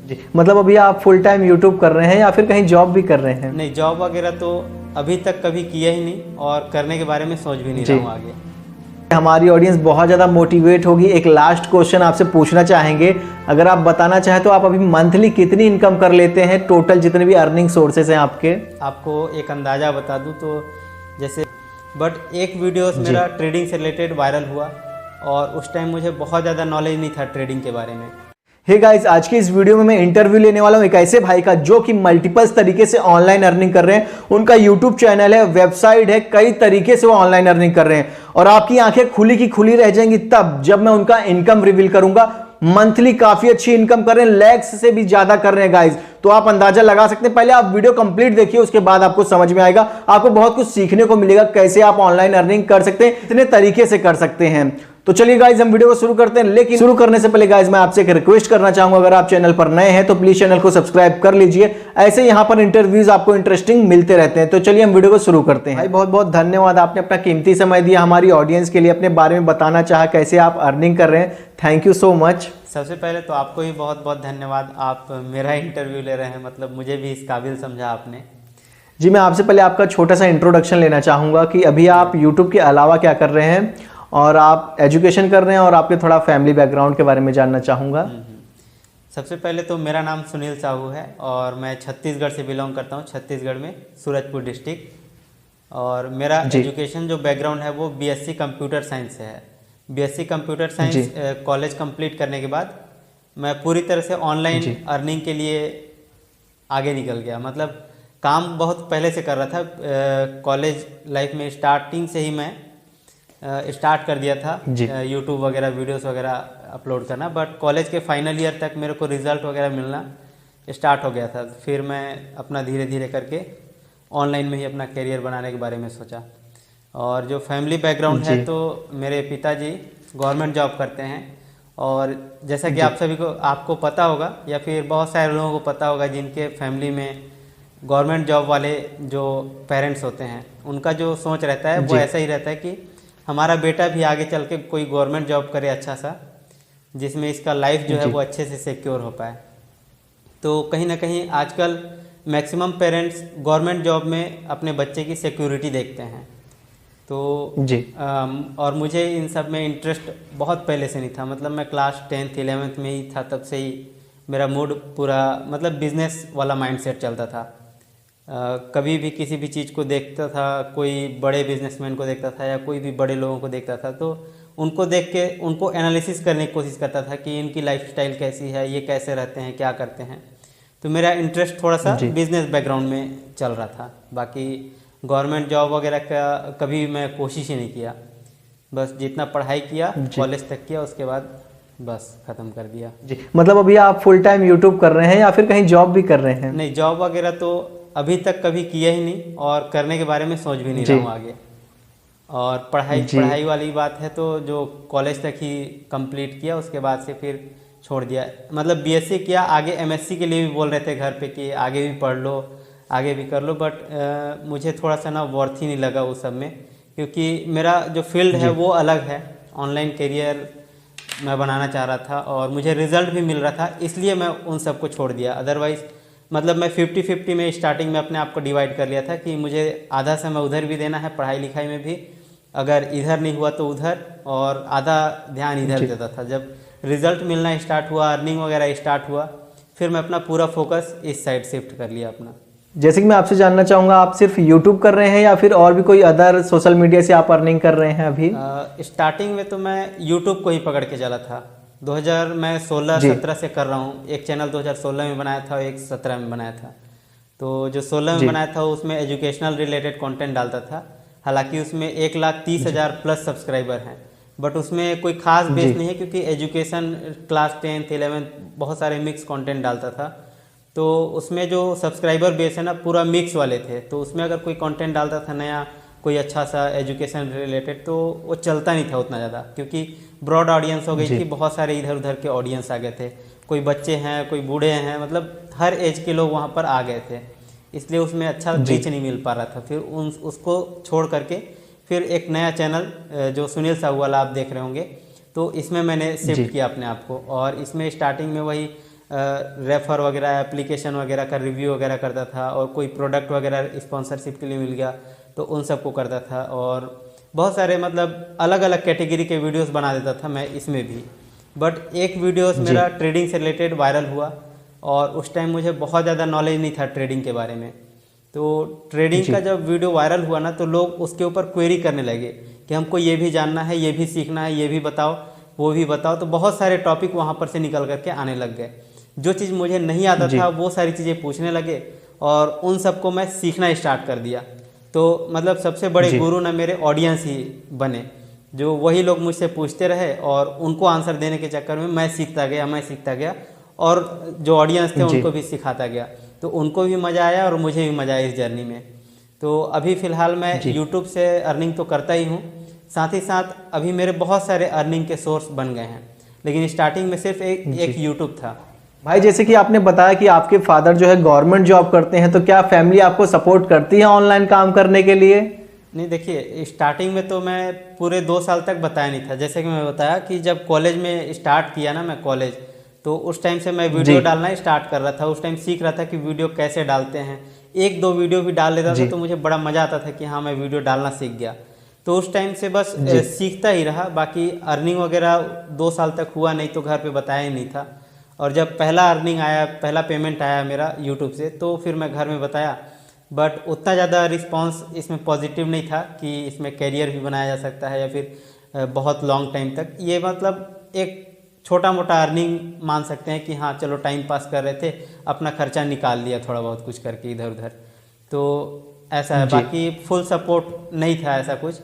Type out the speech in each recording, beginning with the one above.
जी, मतलब अभी आप फुल टाइम यूट्यूब कर रहे हैं या फिर कहीं जॉब भी कर रहे हैं? नहीं, जॉब वगैरह तो अभी तक कभी किया ही नहीं और करने के बारे में सोच भी नहीं जी, रहा हूँ आगे। हमारी ऑडियंस बहुत ज़्यादा मोटिवेट होगी। एक लास्ट क्वेश्चन आपसे पूछना चाहेंगे, अगर आप बताना चाहें तो आप अभी मंथली कितनी इनकम कर लेते हैं, टोटल जितने भी अर्निंग सोर्सेस हैं आपके? आपको एक अंदाज़ा बता दूँ तो जैसे बट एक वीडियोस जी, मेरा ट्रेडिंग से रिलेटेड वायरल हुआ और उस टाइम मुझे बहुत ज़्यादा नॉलेज नहीं था ट्रेडिंग के बारे में। हे गाइस, आज के इस वीडियो में मैं इंटरव्यू लेने वाला हूं एक ऐसे भाई का जो कि मल्टीपल्स तरीके से ऑनलाइन अर्निंग कर रहे हैं। उनका यूट्यूब चैनल है, वेबसाइट है, कई तरीके से वो ऑनलाइन अर्निंग कर रहे हैं और आपकी आंखें खुली की खुली रह जाएंगी तब जब मैं उनका इनकम रिवील करूंगा। मंथली काफी अच्छी इनकम कर रहे हैं, लैक्स से भी ज्यादा कर रहे हैं गाइस, तो आप अंदाजा लगा सकते हैं। पहले आप वीडियो कंप्लीट देखिए, उसके बाद आपको समझ में आएगा, आपको बहुत कुछ सीखने को मिलेगा कैसे आप ऑनलाइन अर्निंग कर सकते हैं, कितने तरीके से कर सकते हैं। तो चलिए गाइज हम वीडियो को शुरू करते हैं, लेकिन शुरू करने से पहले गाइज मैं आपसे एक रिक्वेस्ट करना चाहूंगा, अगर आप चैनल पर नए हैं तो प्लीज चैनल को सब्सक्राइब कर लीजिए। ऐसे यहां पर इंटरव्यूज आपको इंटरेस्टिंग मिलते रहते हैं। तो चलिए हम वीडियो को शुरू करते हैं। भाई बहुत बहुत धन्यवाद, आपने अपना कीमती समय दिया हमारी ऑडियंस के लिए, अपने बारे में बताना चाहा कैसे आप अर्निंग कर रहे हैं। Thank you so much. सबसे पहले तो आपको ही बहुत बहुत धन्यवाद, आप मेरा इंटरव्यू ले रहे हैं, मतलब मुझे भी इस काबिल समझा आपने। जी, मैं आपसे पहले आपका छोटा सा इंट्रोडक्शन लेना चाहूंगा कि अभी आप यूट्यूब के अलावा क्या कर रहे हैं और आप एजुकेशन कर रहे हैं, और आपके थोड़ा फैमिली बैकग्राउंड के बारे में जानना चाहूँगा। सबसे पहले तो मेरा नाम सुनील साहू है और मैं छत्तीसगढ़ से बिलोंग करता हूँ, छत्तीसगढ़ में सूरजपुर डिस्ट्रिक्ट। और मेरा एजुकेशन जो बैकग्राउंड है वो बीएससी कंप्यूटर साइंस से है। BSc computer science college complete करने के बाद मैं पूरी तरह से ऑनलाइन अर्निंग के लिए आगे निकल गया। मतलब काम बहुत पहले से कर रहा था, कॉलेज लाइफ में स्टार्टिंग से ही मैं स्टार्ट कर दिया था यूट्यूब वगैरह वीडियोस वगैरह अपलोड करना। बट कॉलेज के फाइनल ईयर तक मेरे को रिज़ल्ट वगैरह मिलना स्टार्ट हो गया था। फिर मैं अपना धीरे धीरे करके ऑनलाइन में ही अपना करियर बनाने के बारे में सोचा। और जो फैमिली बैकग्राउंड है, तो मेरे पिताजी गवर्नमेंट जॉब करते हैं। और जैसा कि आप सभी को आपको पता होगा या फिर बहुत सारे लोगों को पता होगा जिनके फैमिली में गवर्नमेंट जॉब वाले जो पेरेंट्स होते हैं, उनका जो सोच रहता है वो ऐसा ही रहता है कि हमारा बेटा भी आगे चल के कोई गवर्नमेंट जॉब करे अच्छा सा, जिसमें इसका लाइफ जो है वो अच्छे से सिक्योर हो पाए। तो कहीं ना कहीं आजकल मैक्सिमम पेरेंट्स गवर्नमेंट जॉब में अपने बच्चे की सिक्योरिटी देखते हैं। तो और मुझे इन सब में इंटरेस्ट बहुत पहले से नहीं था। मतलब मैं क्लास 10th 11th में ही था, तब से ही मेरा मूड पूरा मतलब बिजनेस वाला माइंडसेट चलता था। कभी भी किसी भी चीज़ को देखता था, कोई बड़े बिजनेसमैन को देखता था या कोई भी बड़े लोगों को देखता था, तो उनको देख के उनको एनालिसिस करने की कोशिश करता था कि इनकी लाइफस्टाइल कैसी है, ये कैसे रहते हैं, क्या करते हैं। तो मेरा इंटरेस्ट थोड़ा सा बिजनेस बैकग्राउंड में चल रहा था। बाकी गवर्नमेंट जॉब वगैरह का कभी मैं कोशिश ही नहीं किया। बस जितना पढ़ाई किया कॉलेज तक किया, उसके बाद बस ख़त्म कर दिया। जी, मतलब अभी आप फुल टाइम यूट्यूब कर रहे हैं या फिर कहीं जॉब भी कर रहे हैं? नहीं, जॉब वगैरह तो अभी तक कभी किया ही नहीं और करने के बारे में सोच भी नहीं रहा हूँ आगे। और पढ़ाई वाली बात है तो जो कॉलेज तक ही कंप्लीट किया, उसके बाद से फिर छोड़ दिया। मतलब बीएससी किया, आगे एमएससी के लिए भी बोल रहे थे घर पे कि आगे भी पढ़ लो, आगे भी कर लो। बट मुझे थोड़ा सा ना वर्थ ही नहीं लगा उस सब में, क्योंकि मेरा जो फील्ड है वो अलग है। ऑनलाइन करियर मैं बनाना चाह रहा था और मुझे रिज़ल्ट भी मिल रहा था, इसलिए मैं उन सब को छोड़ दिया। अदरवाइज़ मतलब मैं 50-50 में स्टार्टिंग में अपने आप को डिवाइड कर लिया था कि मुझे आधा समय उधर भी देना है, पढ़ाई लिखाई में भी, अगर इधर नहीं हुआ तो उधर, और आधा ध्यान इधर देता था। जब रिज़ल्ट मिलना स्टार्ट हुआ, अर्निंग वगैरह स्टार्ट हुआ, फिर मैं अपना पूरा फोकस इस साइड शिफ्ट कर लिया अपना। जैसे कि मैं आपसे जानना चाहूँगा, आप सिर्फ यूट्यूब कर रहे हैं या फिर और भी कोई अदर सोशल मीडिया से आप अर्निंग कर रहे हैं अभी? स्टार्टिंग में तो मैं यूट्यूब को ही पकड़ के चला था। 2016-17 से कर रहा हूँ। एक चैनल 2016 में बनाया था और एक 17 में बनाया था। तो जो 16 में बनाया था उसमें एजुकेशनल रिलेटेड कंटेंट डालता था। हालांकि उसमें 1,30,000 प्लस सब्सक्राइबर हैं, बट उसमें कोई खास बेस नहीं है, क्योंकि एजुकेशन क्लास 10th 11th बहुत सारे मिक्स कंटेंट डालता था। तो उसमें जो सब्सक्राइबर बेस है ना, पूरा मिक्स वाले थे। तो उसमें अगर कोई कंटेंट डालता था नया, कोई अच्छा सा एजुकेशन रिलेटेड, तो वो चलता नहीं था उतना ज़्यादा, क्योंकि ब्रॉड ऑडियंस हो गई थी, बहुत सारे इधर उधर के ऑडियंस आ गए थे। कोई बच्चे हैं, कोई बूढ़े हैं, मतलब हर एज के लोग वहाँ पर आ गए थे, इसलिए उसमें अच्छा रीच नहीं मिल पा रहा था। फिर उसको छोड़ करके फिर एक नया चैनल जो सुनील साहू वाला आप देख रहे होंगे, तो इसमें मैंने शिफ्ट किया अपने आप को। और इसमें स्टार्टिंग में वही रेफर वगैरह एप्लीकेशन वगैरह का रिव्यू वगैरह करता था, और कोई प्रोडक्ट वगैरह स्पॉन्सरशिप के लिए मिल गया तो उन सबको करता था, और बहुत सारे मतलब अलग अलग कैटेगरी के वीडियोस बना देता था मैं इसमें भी। बट एक वीडियोस मेरा ट्रेडिंग से रिलेटेड वायरल हुआ, और उस टाइम मुझे बहुत ज़्यादा नॉलेज नहीं था ट्रेडिंग के बारे में। तो ट्रेडिंग का जब वीडियो वायरल हुआ ना, तो लोग उसके ऊपर क्वेरी करने लगे कि हमको ये भी जानना है, ये भी सीखना है, ये भी बताओ, वो भी बताओ। तो बहुत सारे टॉपिक वहाँ पर से निकल करके आने लग गए। जो चीज़ मुझे नहीं आता था वो सारी चीज़ें पूछने लगे, और उन सबको मैं सीखना स्टार्ट कर दिया। तो मतलब सबसे बड़े गुरु ना मेरे ऑडियंस ही बने, जो वही लोग मुझसे पूछते रहे, और उनको आंसर देने के चक्कर में मैं सीखता गया, और जो ऑडियंस थे उनको भी सिखाता गया। तो उनको भी मज़ा आया और मुझे भी मज़ा आया इस जर्नी में। तो अभी फ़िलहाल मैं यूट्यूब से अर्निंग तो करता ही हूँ, साथ ही साथ अभी मेरे बहुत सारे अर्निंग के सोर्स बन गए हैं, लेकिन स्टार्टिंग में सिर्फ एक यूट्यूब था। भाई जैसे कि आपने बताया कि आपके फादर जो है गवर्नमेंट जॉब करते हैं, तो क्या फैमिली आपको सपोर्ट करती है ऑनलाइन काम करने के लिए? नहीं, देखिए स्टार्टिंग में तो मैं पूरे 2 साल तक बताया नहीं था। जैसे कि मैं बताया कि जब कॉलेज में स्टार्ट किया ना मैं कॉलेज, तो उस टाइम से मैं वीडियो डालना स्टार्ट कर रहा था। उस टाइम सीख रहा था कि वीडियो कैसे डालते हैं। 1-2 वीडियो भी डाल लेता था तो मुझे बड़ा मज़ा आता था कि हाँ मैं वीडियो डालना सीख गया। तो उस टाइम से बस सीखता ही रहा। बाकी अर्निंग वगैरह 2 साल तक हुआ नहीं, तो घर पे बताया ही नहीं था। और जब पहला अर्निंग आया, पहला पेमेंट आया मेरा यूट्यूब से, तो फिर मैं घर में बताया। बट उतना ज़्यादा रिस्पांस इसमें पॉजिटिव नहीं था कि इसमें कैरियर भी बनाया जा सकता है या फिर बहुत लॉन्ग टाइम तक। ये मतलब एक छोटा मोटा अर्निंग मान सकते हैं कि हाँ चलो टाइम पास कर रहे थे, अपना खर्चा निकाल लिया थोड़ा बहुत कुछ करके इधर उधर, तो ऐसा है। बाकी फुल सपोर्ट नहीं था ऐसा कुछ।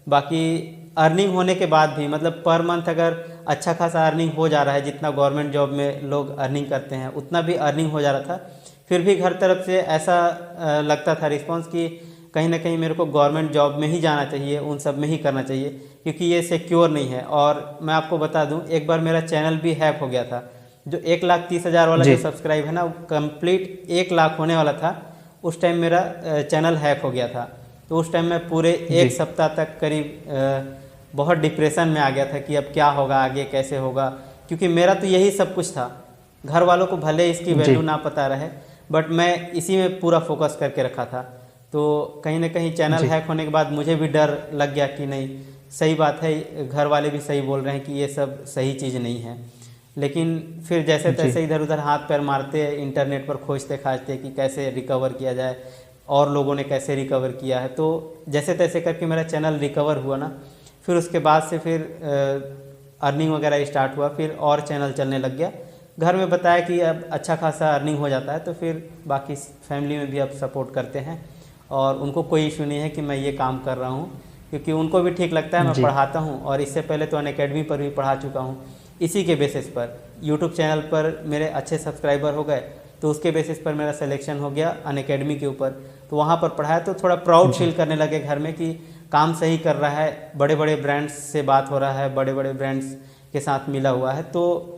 बाकी अर्निंग होने के बाद भी मतलब पर मंथ अगर अच्छा खासा अर्निंग हो जा रहा है, जितना गवर्नमेंट जॉब में लोग अर्निंग करते हैं उतना भी अर्निंग हो जा रहा था, फिर भी घर तरफ से ऐसा लगता था रिस्पांस कि कहीं ना कहीं मेरे को गवर्नमेंट जॉब में ही जाना चाहिए, उन सब में ही करना चाहिए, क्योंकि ये सिक्योर नहीं है। और मैं आपको बता दूं, एक बार मेरा चैनल भी हैक हो गया था। जो 1,30,000 वाला जो सब्सक्राइब है ना, वो कंप्लीट 1 लाख होने वाला था। उस टाइम मेरा चैनल हैक हो गया था। तो उस टाइम मैं पूरे 1 सप्ताह तक करीब बहुत डिप्रेशन में आ गया था कि अब क्या होगा आगे, कैसे होगा, क्योंकि मेरा तो यही सब कुछ था। घर वालों को भले इसकी वैल्यू ना पता रहे, बट मैं इसी में पूरा फोकस करके रखा था। तो कहीं ना कहीं चैनल हैक होने के बाद मुझे भी डर लग गया कि नहीं सही बात है, घर वाले भी सही बोल रहे हैं कि ये सब सही चीज़ नहीं है। लेकिन फिर जैसे तैसे इधर उधर हाथ पैर मारते, इंटरनेट पर खोजते खाजते कि कैसे रिकवर किया जाए, और लोगों ने कैसे रिकवर किया है। तो जैसे तैसे करके मेरा चैनल रिकवर हुआ ना, फिर उसके बाद से फिर अर्निंग वगैरह स्टार्ट हुआ, फिर और चैनल चलने लग गया। घर में बताया कि अब अच्छा खासा अर्निंग हो जाता है, तो फिर बाकी फैमिली में भी अब सपोर्ट करते हैं, और उनको कोई इशू नहीं है कि मैं ये काम कर रहा हूँ, क्योंकि उनको भी ठीक लगता है मैं पढ़ाता हूँ। और इससे पहले तो अनअकैडमी पर भी पढ़ा चुका हूँ। इसी के बेसिस पर यूट्यूब चैनल पर मेरे अच्छे सब्सक्राइबर हो गए, तो उसके बेसिस पर मेरा सिलेक्शन हो गया अनअकैडमी के ऊपर। तो वहाँ पर पढ़ाया तो थोड़ा प्राउड फील करने लगे घर में कि काम सही कर रहा है, बड़े बड़े ब्रांड्स से बात हो रहा है, बड़े बड़े ब्रांड्स के साथ मिला हुआ है, तो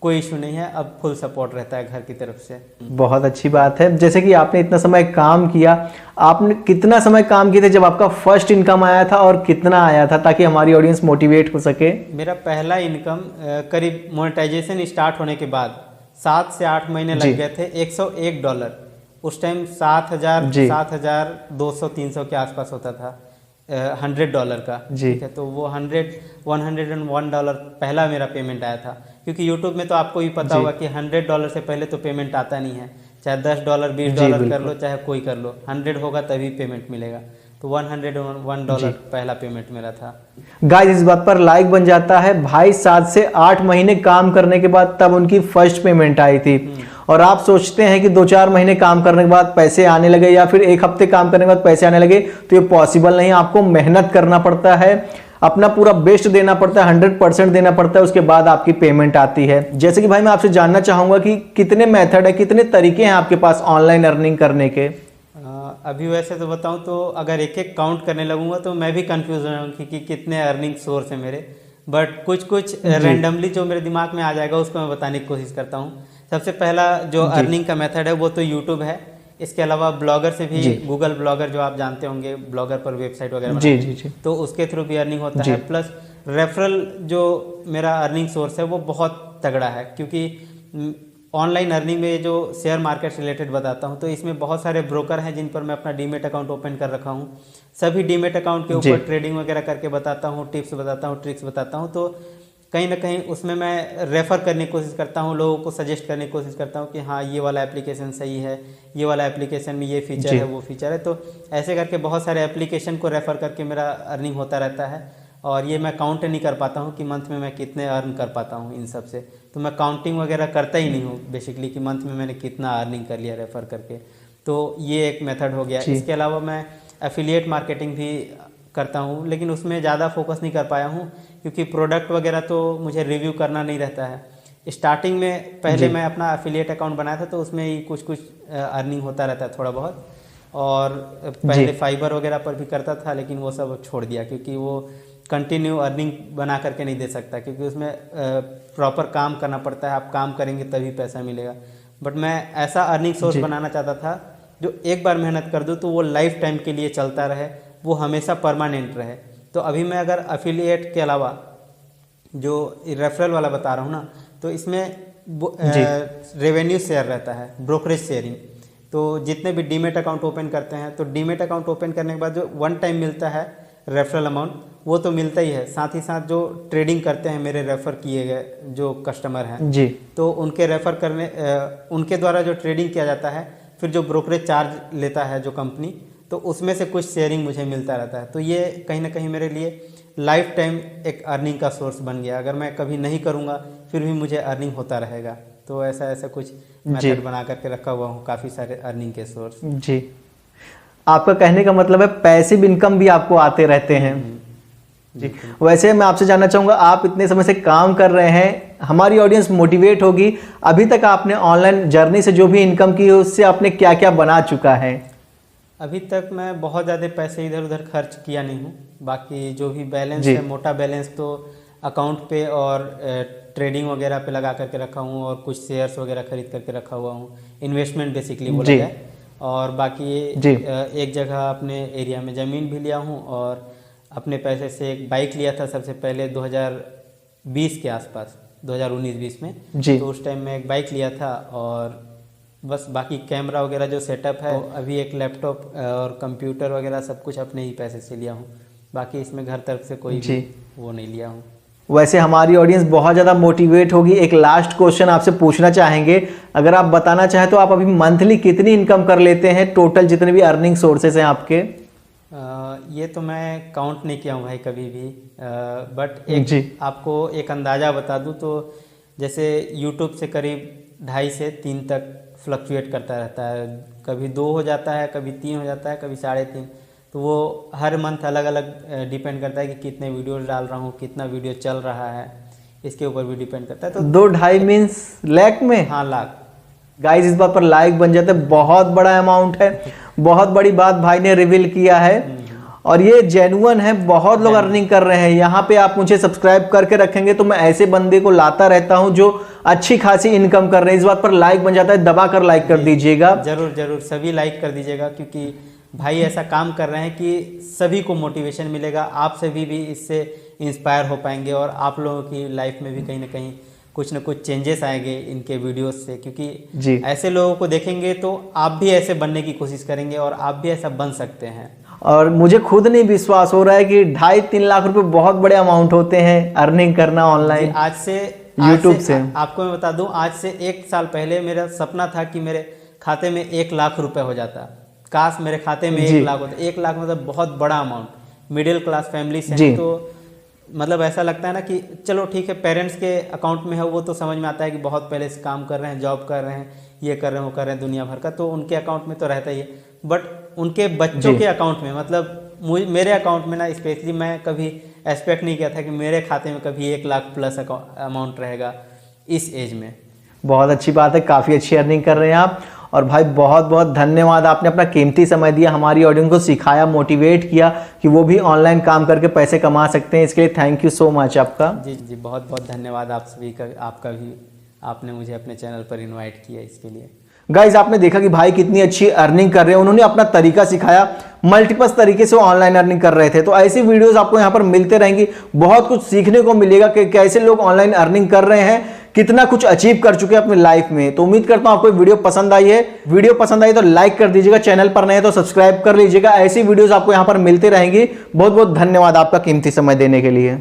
कोई इशू नहीं है। अब फुल सपोर्ट रहता है घर की तरफ से। बहुत अच्छी बात है। जैसे कि आपने इतना समय काम किया, आपने कितना समय काम किए थे जब आपका फर्स्ट इनकम आया था, और कितना आया था, ताकि हमारी ऑडियंस मोटिवेट हो सके? मेरा पहला इनकम करीब मोनेटाइजेशन स्टार्ट होने के बाद 7 से 8 महीने लग गए थे। $101 उस टाइम 7,200-300 के आसपास होता था $100 का। ठीक है, तो वो $101 पहला मेरा पेमेंट आया था। क्योंकि यूट्यूब में तो आपको भी पता होगा कि $100 से पहले तो पेमेंट आता नहीं है, चाहे $10 $20 कर लो, चाहे कोई कर लो, 100 होगा तभी पेमेंट मिलेगा। तो $101 पहला पेमेंट मेरा था। गाइस इस बात पर लाइक बन जाता है। भाई 7 से 8 महीने काम करने के बाद तब उनकी फर्स्ट पेमेंट आई थी, और आप सोचते हैं कि 2-4 महीने काम करने के बाद पैसे आने लगे, या फिर 1 हफ्ते काम करने के बाद पैसे आने लगे, तो ये पॉसिबल नहीं। आपको मेहनत करना पड़ता है, अपना पूरा बेस्ट देना पड़ता है, 100% देना पड़ता है, उसके बाद आपकी पेमेंट आती है। जैसे कि भाई मैं आपसे जानना चाहूंगा कि कितने मेथड है, कितने तरीके हैं आपके पास ऑनलाइन अर्निंग करने के? अभी वैसे तो बताऊं तो अगर एक एक काउंट करने लगूंगा तो मैं भी कंफ्यूज हो जाऊंगा कि कितने अर्निंग सोर्स है मेरे। बट कुछ रैंडमली जो मेरे दिमाग में आ जाएगा उसको मैं बताने की कोशिश करता हूँ। सबसे पहला जो अर्निंग का मेथड है वो तो यूट्यूब है। इसके अलावा ब्लॉगर से भी, गूगल ब्लॉगर जो आप जानते होंगे, ब्लॉगर पर वेबसाइट वगैरह जी, तो उसके थ्रू भी अर्निंग होता है। प्लस रेफरल जो मेरा अर्निंग सोर्स है वो बहुत तगड़ा है, क्योंकि ऑनलाइन अर्निंग में जो शेयर मार्केट से रिलेटेड बताता हूँ, तो इसमें बहुत सारे ब्रोकर हैं जिन पर मैं अपना डीमेट अकाउंट ओपन कर रखा हूँ। सभी डीमेट अकाउंट के ऊपर ट्रेडिंग वगैरह करके बताता हूँ, टिप्स बताता हूँ, ट्रिक्स बताता हूँ। तो कहीं ना कहीं उसमें मैं रेफ़र करने की कोशिश करता हूँ, लोगों को सजेस्ट करने की कोशिश करता हूँ कि हाँ ये वाला एप्लीकेशन सही है, ये वाला एप्लीकेशन में ये फीचर है, वो फीचर है। तो ऐसे करके बहुत सारे एप्लीकेशन को रेफ़र करके मेरा अर्निंग होता रहता है। और ये मैं काउंट नहीं कर पाता हूँ कि मंथ में मैं कितने अर्न कर पाता हूँ इन सब से। तो मैं काउंटिंग वगैरह करता ही नहीं हूँ बेसिकली कि मंथ में मैंने कितना अर्निंग कर लिया रेफ़र करके। तो ये एक मेथड हो गया। इसके अलावा मैं एफिलिएट मार्केटिंग भी करता हूँ, लेकिन उसमें ज़्यादा फोकस नहीं कर पाया हूँ क्योंकि प्रोडक्ट वगैरह तो मुझे रिव्यू करना नहीं रहता है। स्टार्टिंग में पहले मैं अपना एफिलिएट अकाउंट बनाया था तो उसमें ही कुछ अर्निंग होता रहता है थोड़ा बहुत। और पहले फाइबर वगैरह पर भी करता था, लेकिन वो सब छोड़ दिया क्योंकि वो कंटिन्यू अर्निंग बना करके नहीं दे सकता, क्योंकि उसमें प्रॉपर काम करना पड़ता है। आप काम करेंगे तभी पैसा मिलेगा। बट मैं ऐसा अर्निंग सोर्स बनाना चाहता था जो एक बार मेहनत कर दूँ तो वो लाइफ टाइम के लिए चलता रहे, वो हमेशा परमानेंट रहे। तो अभी मैं अगर अफिलिएट के अलावा जो रेफरल वाला बता रहा हूँ ना, तो इसमें रेवेन्यू शेयर रहता है, ब्रोकरेज शेयरिंग। तो जितने भी डीमेट अकाउंट ओपन करते हैं, तो डीमेट अकाउंट ओपन करने के बाद जो वन टाइम मिलता है रेफरल अमाउंट, वो तो मिलता ही है। साथ ही साथ जो ट्रेडिंग करते हैं मेरे रेफ़र किए गए जो कस्टमर हैं जी, तो उनके रेफ़र करने उनके द्वारा जो ट्रेडिंग किया जाता है, फिर जो ब्रोकरेज चार्ज लेता है जो कंपनी, तो उसमें से कुछ शेयरिंग मुझे मिलता रहता है। तो ये कहीं ना कहीं मेरे लिए लाइफ टाइम एक अर्निंग का सोर्स बन गया। अगर मैं कभी नहीं करूँगा फिर भी मुझे अर्निंग होता रहेगा। तो ऐसा कुछ मेथड बना करके रखा हुआ हूँ, काफ़ी सारे अर्निंग के सोर्स। जी, आपका कहने का मतलब है पैसिव इनकम भी आपको आते रहते हैं। जी, वैसे मैं आपसे जानना चाहूँगा, आप इतने समय से काम कर रहे हैं, हमारी ऑडियंस मोटिवेट होगी, अभी तक आपने ऑनलाइन जर्नी से जो भी इनकम की है उससे आपने क्या क्या बना चुका है? अभी तक मैं बहुत ज़्यादा पैसे इधर उधर खर्च किया नहीं हूँ। बाकी जो भी बैलेंस है, मोटा बैलेंस तो अकाउंट पे और ट्रेडिंग वगैरह पे लगा करके रखा हूँ, और कुछ शेयर्स वगैरह खरीद करके रखा हुआ हूँ। इन्वेस्टमेंट बेसिकली बोला जाए। और बाकी एक जगह अपने एरिया में ज़मीन भी लिया हूँ, और अपने पैसे से एक बाइक लिया था सबसे पहले 2020 के आसपास, 2019-20 में। तो उस टाइम में एक बाइक लिया था, और बस बाकी कैमरा वगैरह जो सेटअप है, तो अभी एक लैपटॉप और कंप्यूटर वगैरह सब कुछ अपने ही पैसे से लिया हूँ। बाकी इसमें घर तरफ से कोई भी वो नहीं लिया हूँ। वैसे हमारी ऑडियंस बहुत ज़्यादा मोटिवेट होगी। एक लास्ट क्वेश्चन आपसे पूछना चाहेंगे, अगर आप बताना चाहें तो आप अभी मंथली कितनी इनकम कर लेते हैं, टोटल जितने भी अर्निंग सोर्सेज हैं आपके? ये तो मैं काउंट नहीं किया हूँ भाई कभी भी, बट एक आपको एक अंदाज़ा बता दूँ तो जैसे यूट्यूब से करीब 2.5 से 3 तक फ्लक्चुएट करता रहता है। कभी 2 हो जाता है, कभी 3 हो जाता है, कभी 3.5। तो वो हर मंथ अलग अलग डिपेंड करता है कि कितने वीडियोस डाल रहा हूँ, कितना वीडियो चल रहा है, इसके ऊपर भी डिपेंड करता है। तो 2-2.5 मीन्स लाख में? हाँ, लाख। गाइस इस बात पर लाइक बन जाता है, बहुत बड़ा अमाउंट है, बहुत बड़ी बात भाई ने रिवील किया है, और ये जेन्युइन है। बहुत लोग अर्निंग कर रहे हैं। यहाँ पे आप मुझे सब्सक्राइब करके रखेंगे तो मैं ऐसे बंदे को लाता रहता हूँ जो अच्छी खासी इनकम कर रहे हैं। इस बात पर लाइक बन जाता है, दबा कर लाइक कर दीजिएगा। जरूर जरूर सभी लाइक कर दीजिएगा, क्योंकि भाई ऐसा काम कर रहे हैं कि सभी को मोटिवेशन मिलेगा। आप सभी भी इससे इंस्पायर हो पाएंगे, और आप लोगों की लाइफ में भी कहीं ना कहीं कुछ ना कुछ चेंजेस आएंगे इनके वीडियोस से, क्योंकि ऐसे लोगों को देखेंगे तो आप भी ऐसे बनने की कोशिश करेंगे, और आप भी ऐसा बन सकते हैं। और मुझे खुद नहीं विश्वास हो रहा है कि 2.5-3 लाख रुपए बहुत बड़े अमाउंट होते हैं अर्निंग करना ऑनलाइन आज से यूट्यूब से। आपको मैं बता दूं, आज से 1 साल पहले मेरा सपना था कि मेरे खाते में 1 लाख रुपए हो जाता। काश मेरे खाते में 1 लाख होता। 1 लाख मतलब बहुत बड़ा अमाउंट। मिडिल क्लास फैमिली से तो मतलब ऐसा लगता है ना कि चलो ठीक है, पेरेंट्स के अकाउंट में है वो तो समझ में आता है कि बहुत पहले से काम कर रहे हैं, जॉब कर रहे हैं, ये कर रहे हैं, वो कर रहे हैं, दुनिया भर का, तो उनके अकाउंट में तो रहता ही है। बट उनके बच्चों के अकाउंट में, मतलब मेरे अकाउंट में ना स्पेशली मैं कभी एक्सपेक्ट नहीं किया था कि मेरे खाते में कभी 1 लाख प्लस अमाउंट रहेगा इस एज में। बहुत अच्छी बात है, काफ़ी अच्छी अर्निंग कर रहे हैं आप। और भाई बहुत बहुत धन्यवाद, आपने अपना कीमती समय दिया, हमारी ऑडियंस को सिखाया, मोटिवेट किया कि वो भी ऑनलाइन काम करके पैसे कमा सकते हैं। इसके लिए थैंक यू सो मच आपका। जी जी, बहुत बहुत धन्यवाद आप सभी का, आपका भी, आपने मुझे अपने चैनल पर इन्वाइट किया इसके लिए। गाइज आपने देखा कि भाई कितनी अच्छी अर्निंग कर रहे हैं, उन्होंने अपना तरीका सिखाया, मल्टीपल तरीके से ऑनलाइन अर्निंग कर रहे थे। तो ऐसी वीडियोस आपको यहाँ पर मिलते रहेंगी, बहुत कुछ सीखने को मिलेगा कि कैसे लोग ऑनलाइन अर्निंग कर रहे हैं, कितना कुछ अचीव कर चुके हैं अपनी लाइफ में। तो उम्मीद करता हूं आपको वीडियो पसंद आई है। वीडियो पसंद आई तो लाइक कर दीजिएगा, चैनल पर नए तो सब्सक्राइब कर लीजिएगा। ऐसी वीडियोस आपको यहां पर मिलती रहेंगी। बहुत बहुत धन्यवाद आपका कीमती समय देने के लिए।